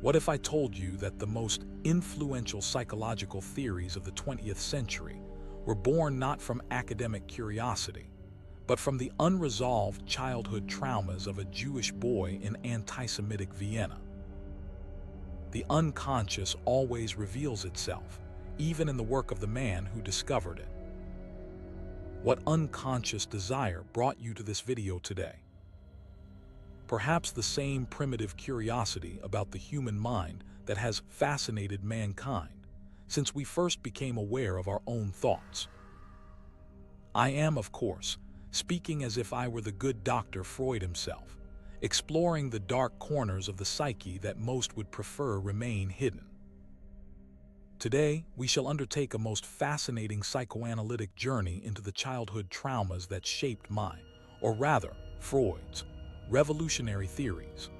What if I told you that the most influential psychological theories of the 20th century were born not from academic curiosity, but from the unresolved childhood traumas of a Jewish boy in anti-Semitic Vienna? The unconscious always reveals itself, even in the work of the man who discovered it. What unconscious desire brought you to this video today? Perhaps the same primitive curiosity about the human mind that has fascinated mankind since we first became aware of our own thoughts. I am, of course, speaking as if I were the good Dr. Freud himself, exploring the dark corners of the psyche that most would prefer remain hidden. Today, we shall undertake a most fascinating psychoanalytic journey into the childhood traumas that shaped my, or rather, Freud's, revolutionary theories.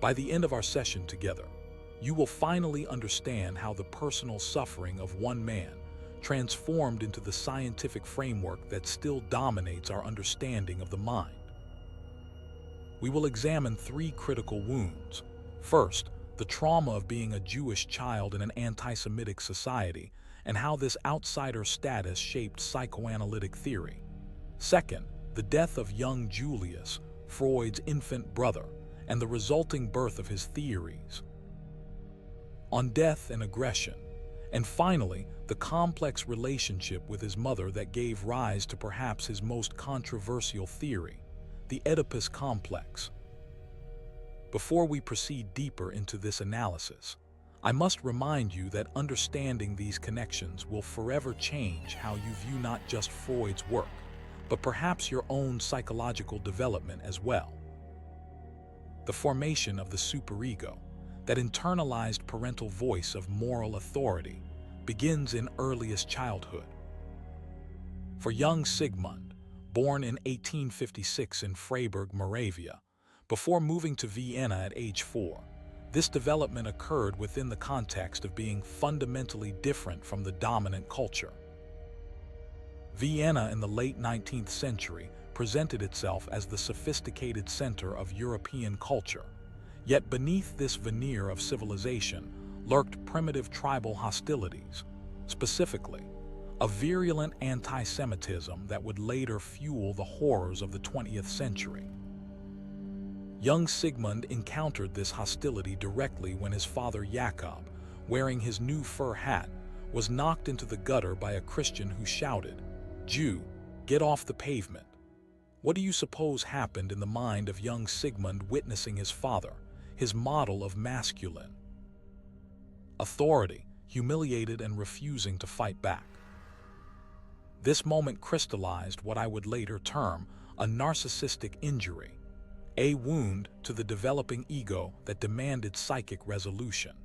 By the end of our session together, you will finally understand how the personal suffering of one man transformed into the scientific framework that still dominates our understanding of the mind. We will examine three critical wounds. First, the trauma of being a Jewish child in an anti-Semitic society and how this outsider status shaped psychoanalytic theory. Second, the death of young Julius, Freud's infant brother, and the resulting birth of his theories on death and aggression. And finally, the complex relationship with his mother that gave rise to perhaps his most controversial theory, the Oedipus complex. Before we proceed deeper into this analysis, I must remind you that understanding these connections will forever change how you view not just Freud's work, but perhaps your own psychological development as well. The formation of the superego, that internalized parental voice of moral authority, begins in earliest childhood. For young Sigmund, born in 1856 in Freiburg, Moravia, before moving to Vienna at age 4, this development occurred within the context of being fundamentally different from the dominant culture. Vienna in the late 19th century presented itself as the sophisticated center of European culture, yet beneath this veneer of civilization lurked primitive tribal hostilities, specifically a virulent anti-Semitism that would later fuel the horrors of the 20th century. Young Sigmund encountered this hostility directly when his father Jakob, wearing his new fur hat, was knocked into the gutter by a Christian who shouted, "Jew, get off the pavement." What do you suppose happened in the mind of young Sigmund witnessing his father, his model of masculine authority, humiliated and refusing to fight back? This moment crystallized what I would later term a narcissistic injury, a wound to the developing ego that demanded psychic resolution.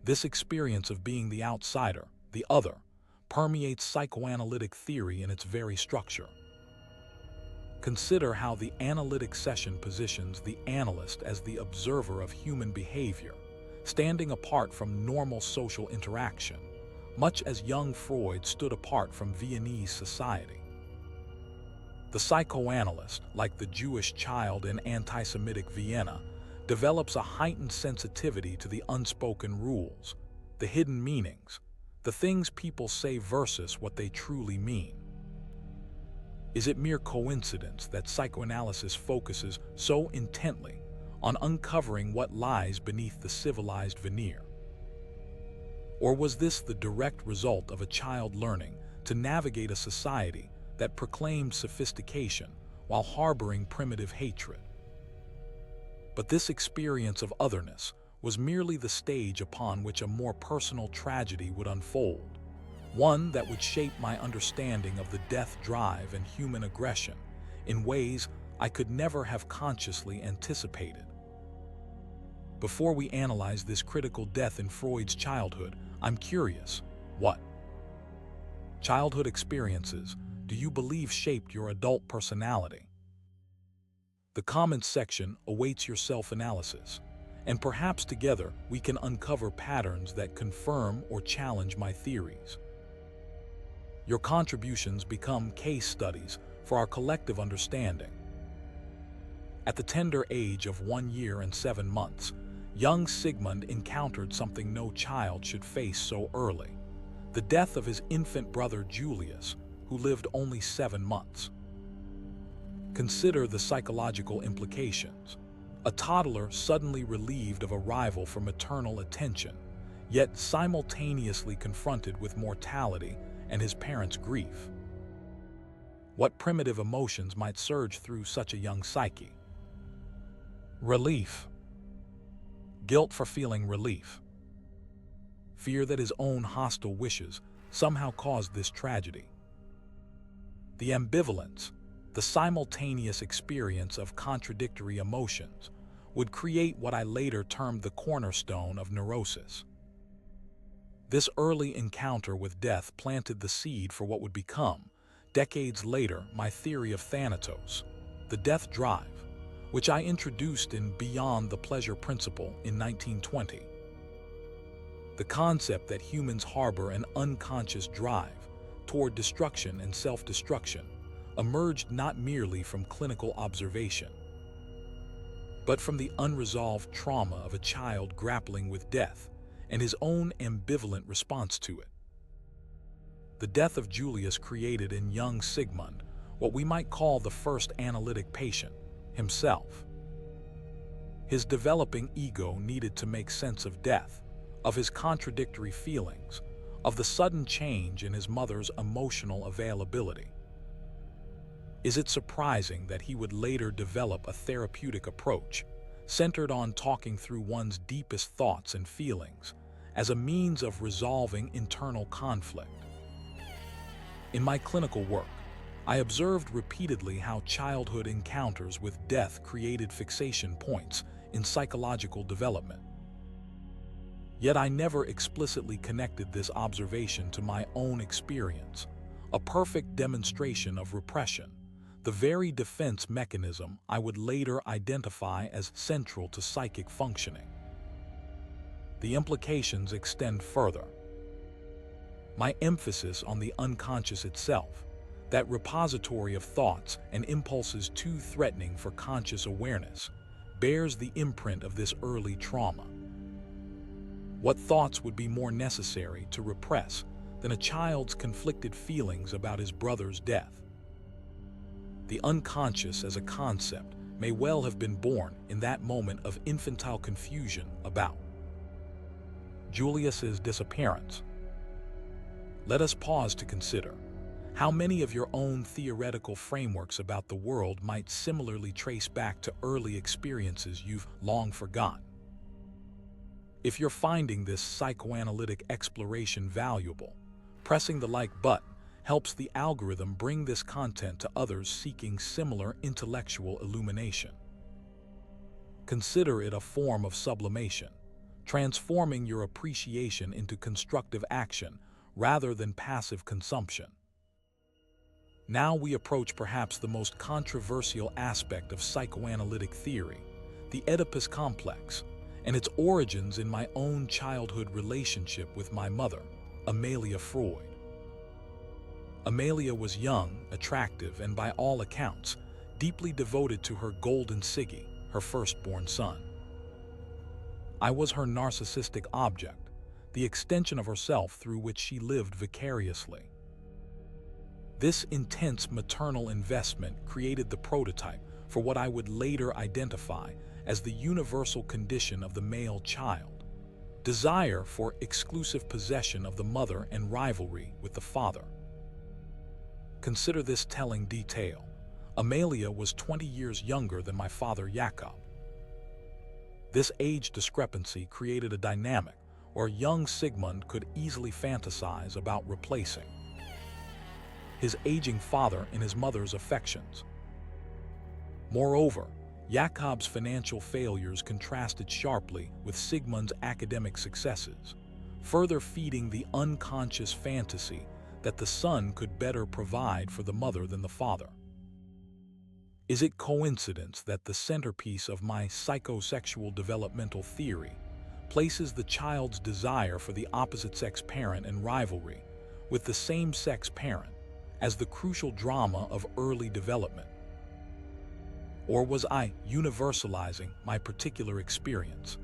This experience of being the outsider, the other, permeates psychoanalytic theory in its very structure. Consider how the analytic session positions the analyst as the observer of human behavior, standing apart from normal social interaction, much as young Freud stood apart from Viennese society. The psychoanalyst, like the Jewish child in anti-Semitic Vienna, develops a heightened sensitivity to the unspoken rules, the hidden meanings, the things people say versus what they truly mean. Is it mere coincidence that psychoanalysis focuses so intently on uncovering what lies beneath the civilized veneer? Or was this the direct result of a child learning to navigate a society that proclaimed sophistication while harboring primitive hatred? But this experience of otherness was merely the stage upon which a more personal tragedy would unfold, one that would shape my understanding of the death drive and human aggression in ways I could never have consciously anticipated. Before we analyze this critical death in Freud's childhood, I'm curious, what childhood experiences do you believe shaped your adult personality? The comments section awaits your self-analysis, and perhaps together we can uncover patterns that confirm or challenge my theories. Your contributions become case studies for our collective understanding. At the tender age of 1 year and 7 months, young Sigmund encountered something no child should face so early: the death of his infant brother Julius, who lived only 7 months. Consider the psychological implications. A toddler suddenly relieved of a rival for maternal attention, yet simultaneously confronted with mortality and his parents' grief. What primitive emotions might surge through such a young psyche? Relief. Guilt for feeling relief. Fear that his own hostile wishes somehow caused this tragedy. The ambivalence, the simultaneous experience of contradictory emotions, would create what I later termed the cornerstone of neurosis. This early encounter with death planted the seed for what would become, decades later, my theory of thanatos, the death drive, which I introduced in Beyond the Pleasure Principle in 1920. The concept that humans harbor an unconscious drive toward destruction and self-destruction emerged not merely from clinical observation, but from the unresolved trauma of a child grappling with death and his own ambivalent response to it. The death of Julius created in young Sigmund what we might call the first analytic patient, himself. His developing ego needed to make sense of death, of his contradictory feelings, of the sudden change in his mother's emotional availability. Is it surprising that he would later develop a therapeutic approach centered on talking through one's deepest thoughts and feelings as a means of resolving internal conflict? In my clinical work, I observed repeatedly how childhood encounters with death created fixation points in psychological development. Yet I never explicitly connected this observation to my own experience, a perfect demonstration of repression, the very defense mechanism I would later identify as central to psychic functioning. The implications extend further. My emphasis on the unconscious itself, that repository of thoughts and impulses too threatening for conscious awareness, bears the imprint of this early trauma. What thoughts would be more necessary to repress than a child's conflicted feelings about his brother's death? The unconscious as a concept may well have been born in that moment of infantile confusion about Julius's disappearance. Let us pause to consider how many of your own theoretical frameworks about the world might similarly trace back to early experiences you've long forgotten. If you're finding this psychoanalytic exploration valuable, pressing the like button helps the algorithm bring this content to others seeking similar intellectual illumination. Consider it a form of sublimation, transforming your appreciation into constructive action rather than passive consumption. Now we approach perhaps the most controversial aspect of psychoanalytic theory, the Oedipus complex, and its origins in my own childhood relationship with my mother, Amelia Freud. Amelia was young, attractive, and by all accounts, deeply devoted to her golden Siggy, her firstborn son. I was her narcissistic object, the extension of herself through which she lived vicariously. This intense maternal investment created the prototype for what I would later identify as the universal condition of the male child: desire for exclusive possession of the mother and rivalry with the father. Consider this telling detail. Amelia was 20 years younger than my father Jakob. This age discrepancy created a dynamic where young Sigmund could easily fantasize about replacing his aging father in his mother's affections. Moreover, Jakob's financial failures contrasted sharply with Sigmund's academic successes, further feeding the unconscious fantasy that the son could better provide for the mother than the father. Is it coincidence that the centerpiece of my psychosexual developmental theory places the child's desire for the opposite-sex parent and rivalry with the same-sex parent as the crucial drama of early development? Or was I universalizing my particular experience?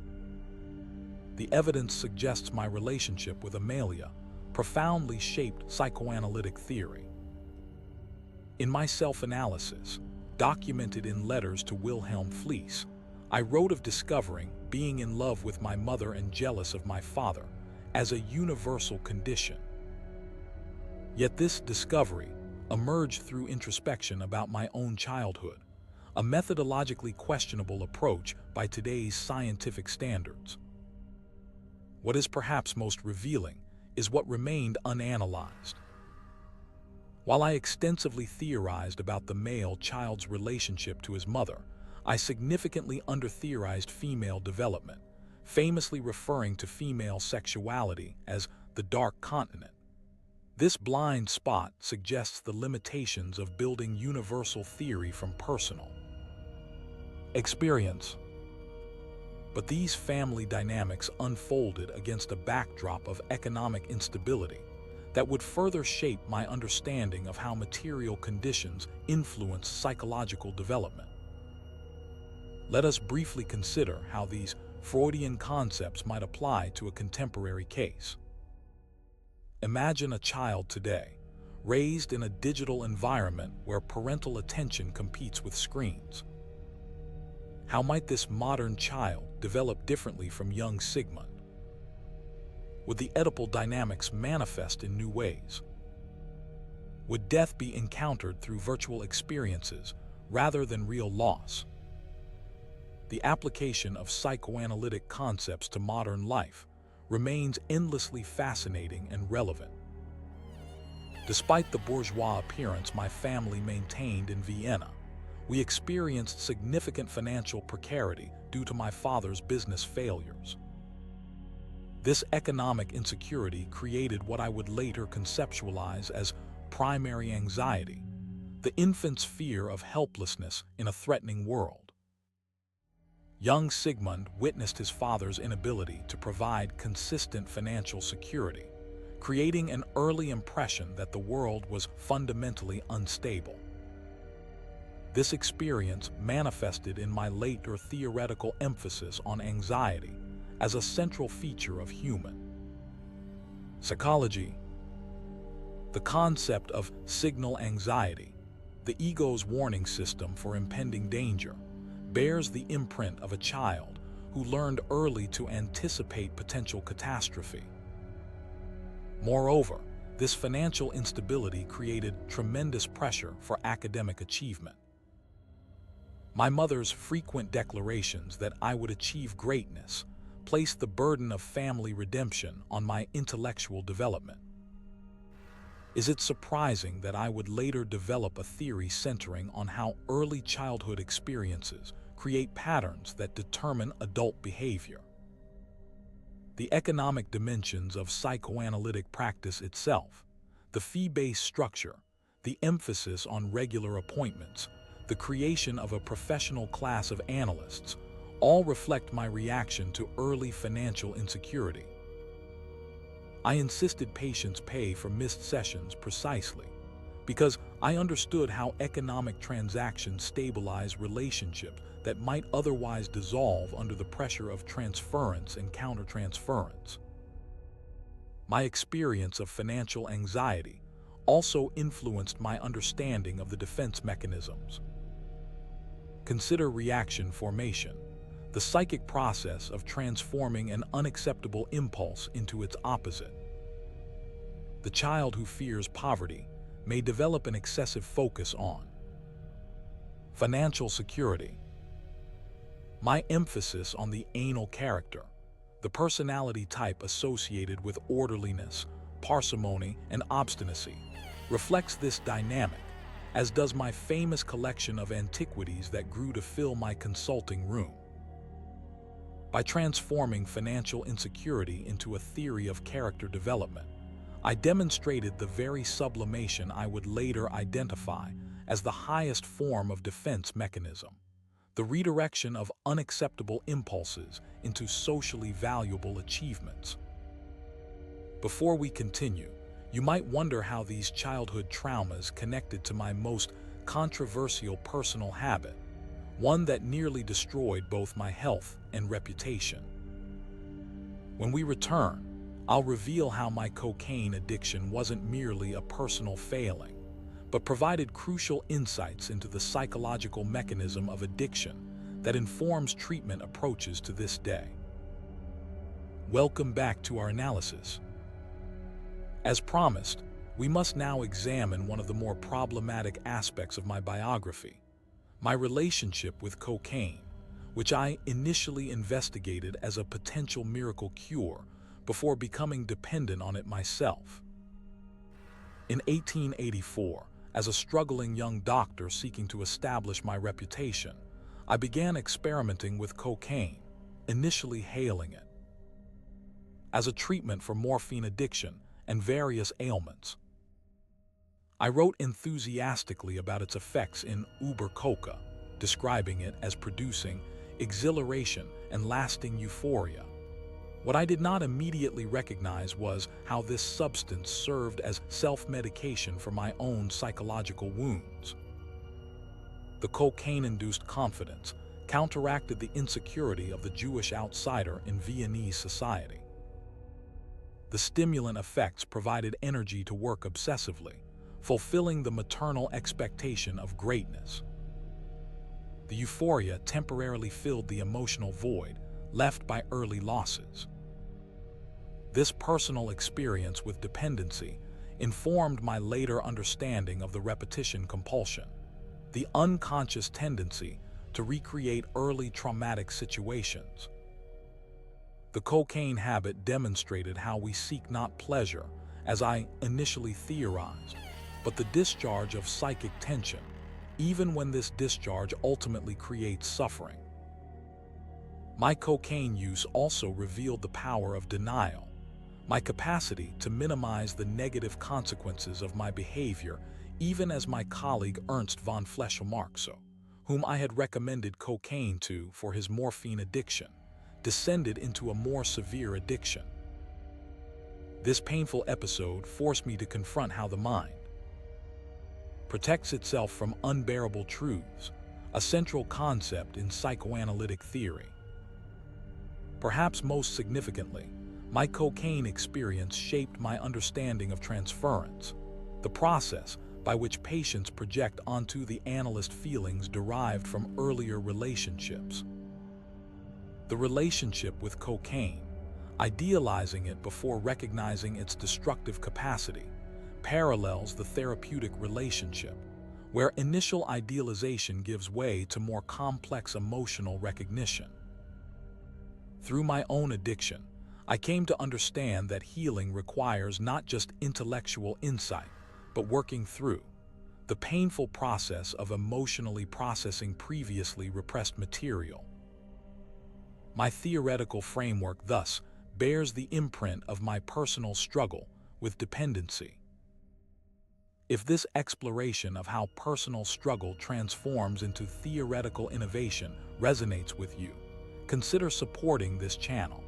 The evidence suggests my relationship with Amelia profoundly shaped psychoanalytic theory. In my self-analysis, documented in letters to Wilhelm Fliess, I wrote of discovering being in love with my mother and jealous of my father as a universal condition. Yet this discovery emerged through introspection about my own childhood, a methodologically questionable approach by today's scientific standards. What is perhaps most revealing is what remained unanalyzed. While I extensively theorized about the male child's relationship to his mother, I significantly under-theorized female development, famously referring to female sexuality as the dark continent. This blind spot suggests the limitations of building universal theory from personal experience. But these family dynamics unfolded against a backdrop of economic instability that would further shape my understanding of how material conditions influence psychological development. Let us briefly consider how these Freudian concepts might apply to a contemporary case. Imagine a child today, raised in a digital environment where parental attention competes with screens. How might this modern child develop differently from young Sigmund? Would the Oedipal dynamics manifest in new ways? Would death be encountered through virtual experiences rather than real loss? The application of psychoanalytic concepts to modern life remains endlessly fascinating and relevant. Despite the bourgeois appearance my family maintained in Vienna, we experienced significant financial precarity due to my father's business failures. This economic insecurity created what I would later conceptualize as primary anxiety, the infant's fear of helplessness in a threatening world. Young Sigmund witnessed his father's inability to provide consistent financial security, creating an early impression that the world was fundamentally unstable. This experience manifested in my later theoretical emphasis on anxiety as a central feature of human psychology. The concept of signal anxiety, the ego's warning system for impending danger, bears the imprint of a child who learned early to anticipate potential catastrophe. Moreover, this financial instability created tremendous pressure for academic achievement. My mother's frequent declarations that I would achieve greatness placed the burden of family redemption on my intellectual development. Is it surprising that I would later develop a theory centering on how early childhood experiences create patterns that determine adult behavior? The economic dimensions of psychoanalytic practice itself, the fee-based structure, the emphasis on regular appointments, the creation of a professional class of analysts, all reflect my reaction to early financial insecurity. I insisted patients pay for missed sessions precisely because I understood how economic transactions stabilize relationships that might otherwise dissolve under the pressure of transference and countertransference. My experience of financial anxiety also influenced my understanding of the defense mechanisms. Consider reaction formation, the psychic process of transforming an unacceptable impulse into its opposite. The child who fears poverty may develop an excessive focus on financial security. My emphasis on the anal character, the personality type associated with orderliness, parsimony, and obstinacy, reflects this dynamic, as does my famous collection of antiquities that grew to fill my consulting room. By transforming financial insecurity into a theory of character development, I demonstrated the very sublimation I would later identify as the highest form of defense mechanism, the redirection of unacceptable impulses into socially valuable achievements. Before we continue, you might wonder how these childhood traumas connected to my most controversial personal habit, one that nearly destroyed both my health and reputation. When we return, I'll reveal how my cocaine addiction wasn't merely a personal failing, but provided crucial insights into the psychological mechanism of addiction that informs treatment approaches to this day. Welcome back to our analysis. As promised, we must now examine one of the more problematic aspects of my biography, my relationship with cocaine, which I initially investigated as a potential miracle cure before becoming dependent on it myself. In 1884, as a struggling young doctor seeking to establish my reputation, I began experimenting with cocaine, initially hailing it as a treatment for morphine addiction and various ailments. I wrote enthusiastically about its effects in Uber Coca, describing it as producing exhilaration and lasting euphoria. What I did not immediately recognize was how this substance served as self-medication for my own psychological wounds. The cocaine-induced confidence counteracted the insecurity of the Jewish outsider in Viennese society. The stimulant effects provided energy to work obsessively, fulfilling the maternal expectation of greatness. The euphoria temporarily filled the emotional void left by early losses. This personal experience with dependency informed my later understanding of the repetition compulsion, the unconscious tendency to recreate early traumatic situations. The cocaine habit demonstrated how we seek not pleasure, as I initially theorized, but the discharge of psychic tension, even when this discharge ultimately creates suffering. My cocaine use also revealed the power of denial, my capacity to minimize the negative consequences of my behavior, even as my colleague Ernst von Fleschel-Marxo, whom I had recommended cocaine to for his morphine addiction, descended into a more severe addiction. This painful episode forced me to confront how the mind protects itself from unbearable truths, a central concept in psychoanalytic theory. Perhaps most significantly, my cocaine experience shaped my understanding of transference, the process by which patients project onto the analyst feelings derived from earlier relationships. The relationship with cocaine, idealizing it before recognizing its destructive capacity, parallels the therapeutic relationship, where initial idealization gives way to more complex emotional recognition. Through my own addiction, I came to understand that healing requires not just intellectual insight, but working through the painful process of emotionally processing previously repressed material. My theoretical framework thus bears the imprint of my personal struggle with dependency. If this exploration of how personal struggle transforms into theoretical innovation resonates with you, consider supporting this channel.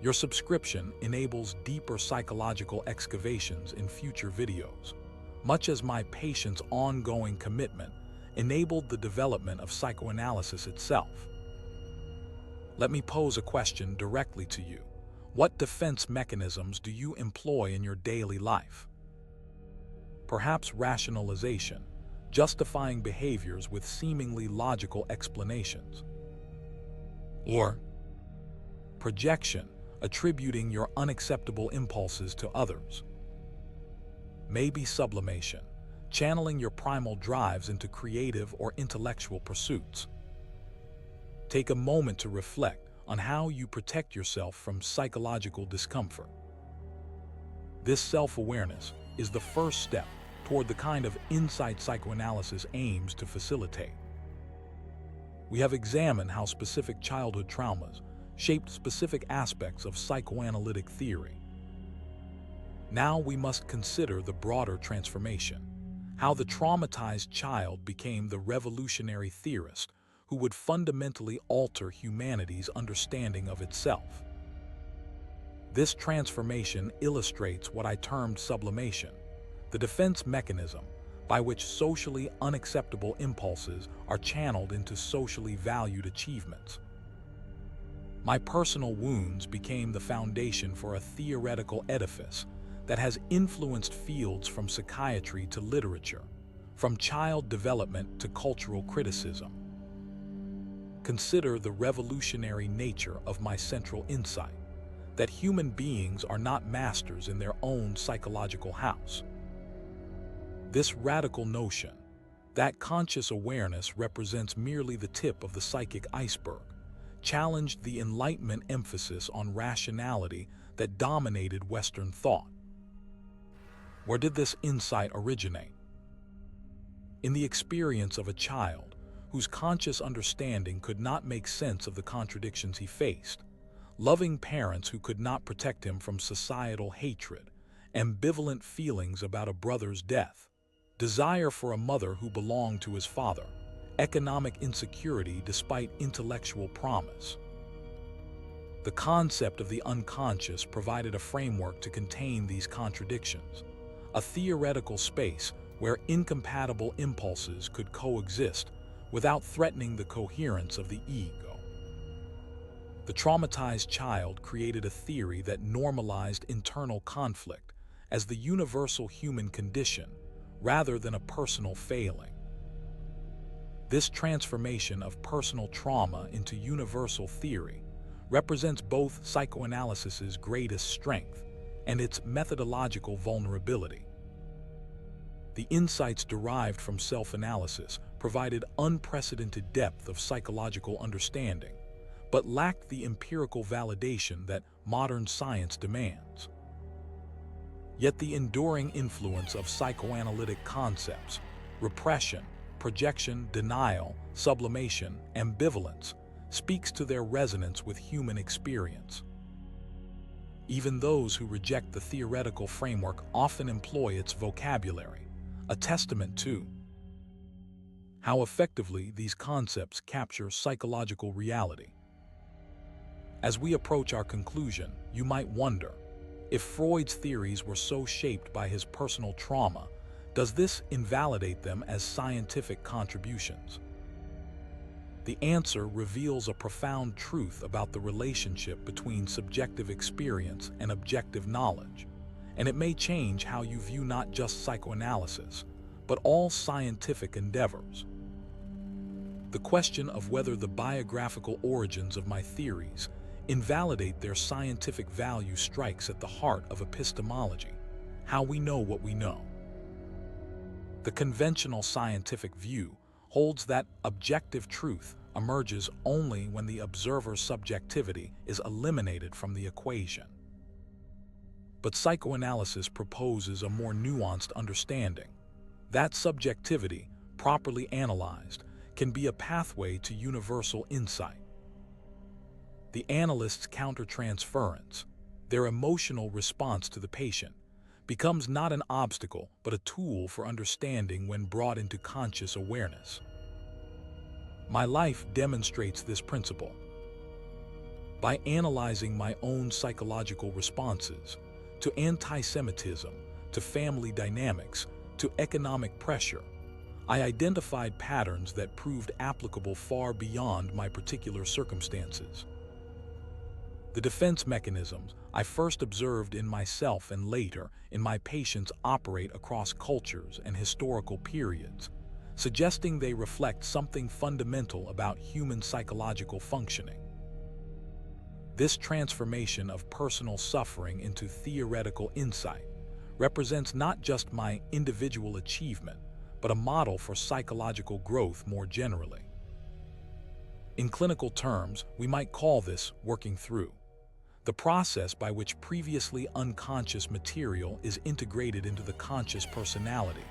Your subscription enables deeper psychological excavations in future videos, much as my patient's ongoing commitment enabled the development of psychoanalysis itself. Let me pose a question directly to you. What defense mechanisms do you employ in your daily life? Perhaps rationalization, justifying behaviors with seemingly logical explanations. Or projection, attributing your unacceptable impulses to others. Maybe sublimation, channeling your primal drives into creative or intellectual pursuits. Take a moment to reflect on how you protect yourself from psychological discomfort. This self-awareness is the first step toward the kind of insight psychoanalysis aims to facilitate. We have examined how specific childhood traumas shaped specific aspects of psychoanalytic theory. Now we must consider the broader transformation, how the traumatized child became the revolutionary theorist who would fundamentally alter humanity's understanding of itself. This transformation illustrates what I termed sublimation, the defense mechanism by which socially unacceptable impulses are channeled into socially valued achievements. My personal wounds became the foundation for a theoretical edifice that has influenced fields from psychiatry to literature, from child development to cultural criticism. Consider the revolutionary nature of my central insight, that human beings are not masters in their own psychological house. This radical notion, that conscious awareness represents merely the tip of the psychic iceberg, challenged the Enlightenment emphasis on rationality that dominated Western thought. Where did this insight originate? In the experience of a child whose conscious understanding could not make sense of the contradictions he faced, loving parents who could not protect him from societal hatred, ambivalent feelings about a brother's death, desire for a mother who belonged to his father, economic insecurity despite intellectual promise. The concept of the unconscious provided a framework to contain these contradictions, a theoretical space where incompatible impulses could coexist without threatening the coherence of the ego. The traumatized child created a theory that normalized internal conflict as the universal human condition rather than a personal failing. This transformation of personal trauma into universal theory represents both psychoanalysis's greatest strength and its methodological vulnerability. The insights derived from self-analysis provided unprecedented depth of psychological understanding, but lacked the empirical validation that modern science demands. Yet the enduring influence of psychoanalytic concepts, repression, projection, denial, sublimation, ambivalence, speaks to their resonance with human experience. Even those who reject the theoretical framework often employ its vocabulary, a testament to how effectively these concepts capture psychological reality. As we approach our conclusion, you might wonder, if Freud's theories were so shaped by his personal trauma, does this invalidate them as scientific contributions? The answer reveals a profound truth about the relationship between subjective experience and objective knowledge, and it may change how you view not just psychoanalysis, but all scientific endeavors. The question of whether the biographical origins of my theories invalidate their scientific value strikes at the heart of epistemology, how we know what we know. The conventional scientific view holds that objective truth emerges only when the observer's subjectivity is eliminated from the equation. But psychoanalysis proposes a more nuanced understanding. That subjectivity, properly analyzed, can be a pathway to universal insight. The analyst's countertransference, their emotional response to the patient, becomes not an obstacle but a tool for understanding when brought into conscious awareness. My life demonstrates this principle. By analyzing my own psychological responses to anti-Semitism, to family dynamics, to economic pressure, I identified patterns that proved applicable far beyond my particular circumstances. The defense mechanisms I first observed in myself and later in my patients operate across cultures and historical periods, suggesting they reflect something fundamental about human psychological functioning. This transformation of personal suffering into theoretical insight represents not just my individual achievement, but a model for psychological growth more generally. In clinical terms, we might call this working through, the process by which previously unconscious material is integrated into the conscious personality,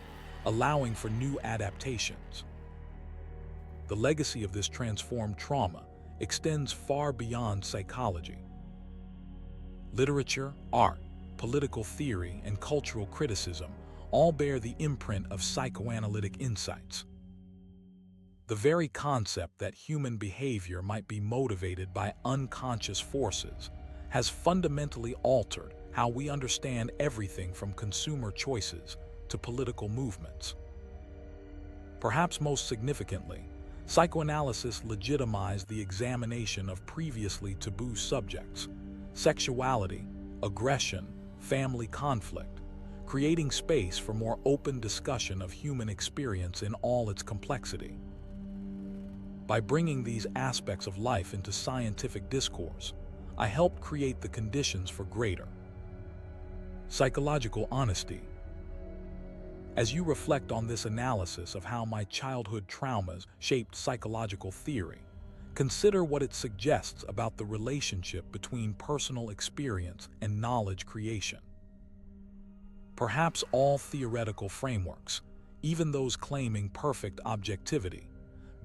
allowing for new adaptations. The legacy of this transformed trauma extends far beyond psychology. Literature, art, political theory, and cultural criticism all bear the imprint of psychoanalytic insights. The very concept that human behavior might be motivated by unconscious forces has fundamentally altered how we understand everything from consumer choices to political movements. Perhaps most significantly, psychoanalysis legitimized the examination of previously taboo subjects: sexuality, aggression, family conflict, creating space for more open discussion of human experience in all its complexity. By bringing these aspects of life into scientific discourse, I helped create the conditions for greater psychological honesty. As you reflect on this analysis of how my childhood traumas shaped psychological theory, consider what it suggests about the relationship between personal experience and knowledge creation. Perhaps all theoretical frameworks, even those claiming perfect objectivity,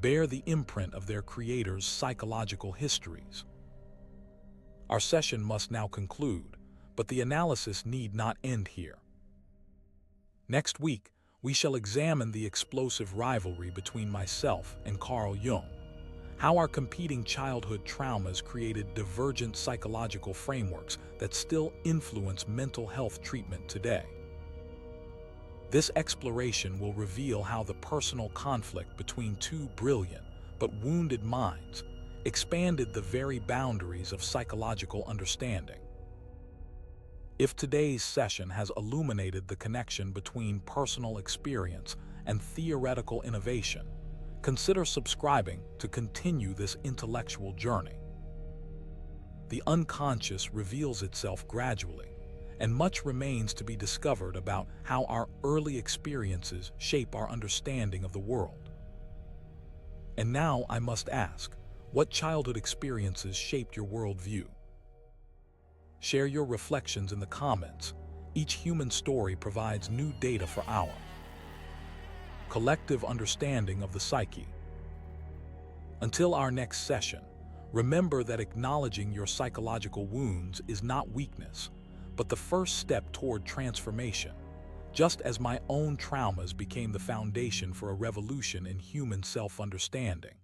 bear the imprint of their creators' psychological histories. Our session must now conclude, but the analysis need not end here. Next week, we shall examine the explosive rivalry between myself and Carl Jung, how our competing childhood traumas created divergent psychological frameworks that still influence mental health treatment today. This exploration will reveal how the personal conflict between two brilliant but wounded minds expanded the very boundaries of psychological understanding. If today's session has illuminated the connection between personal experience and theoretical innovation, consider subscribing to continue this intellectual journey. The unconscious reveals itself gradually, and much remains to be discovered about how our early experiences shape our understanding of the world. And now I must ask, what childhood experiences shaped your worldview? Share your reflections in the comments. Each human story provides new data for our collective understanding of the psyche. Until our next session, remember that acknowledging your psychological wounds is not weakness, but the first step toward transformation, just as my own traumas became the foundation for a revolution in human self-understanding.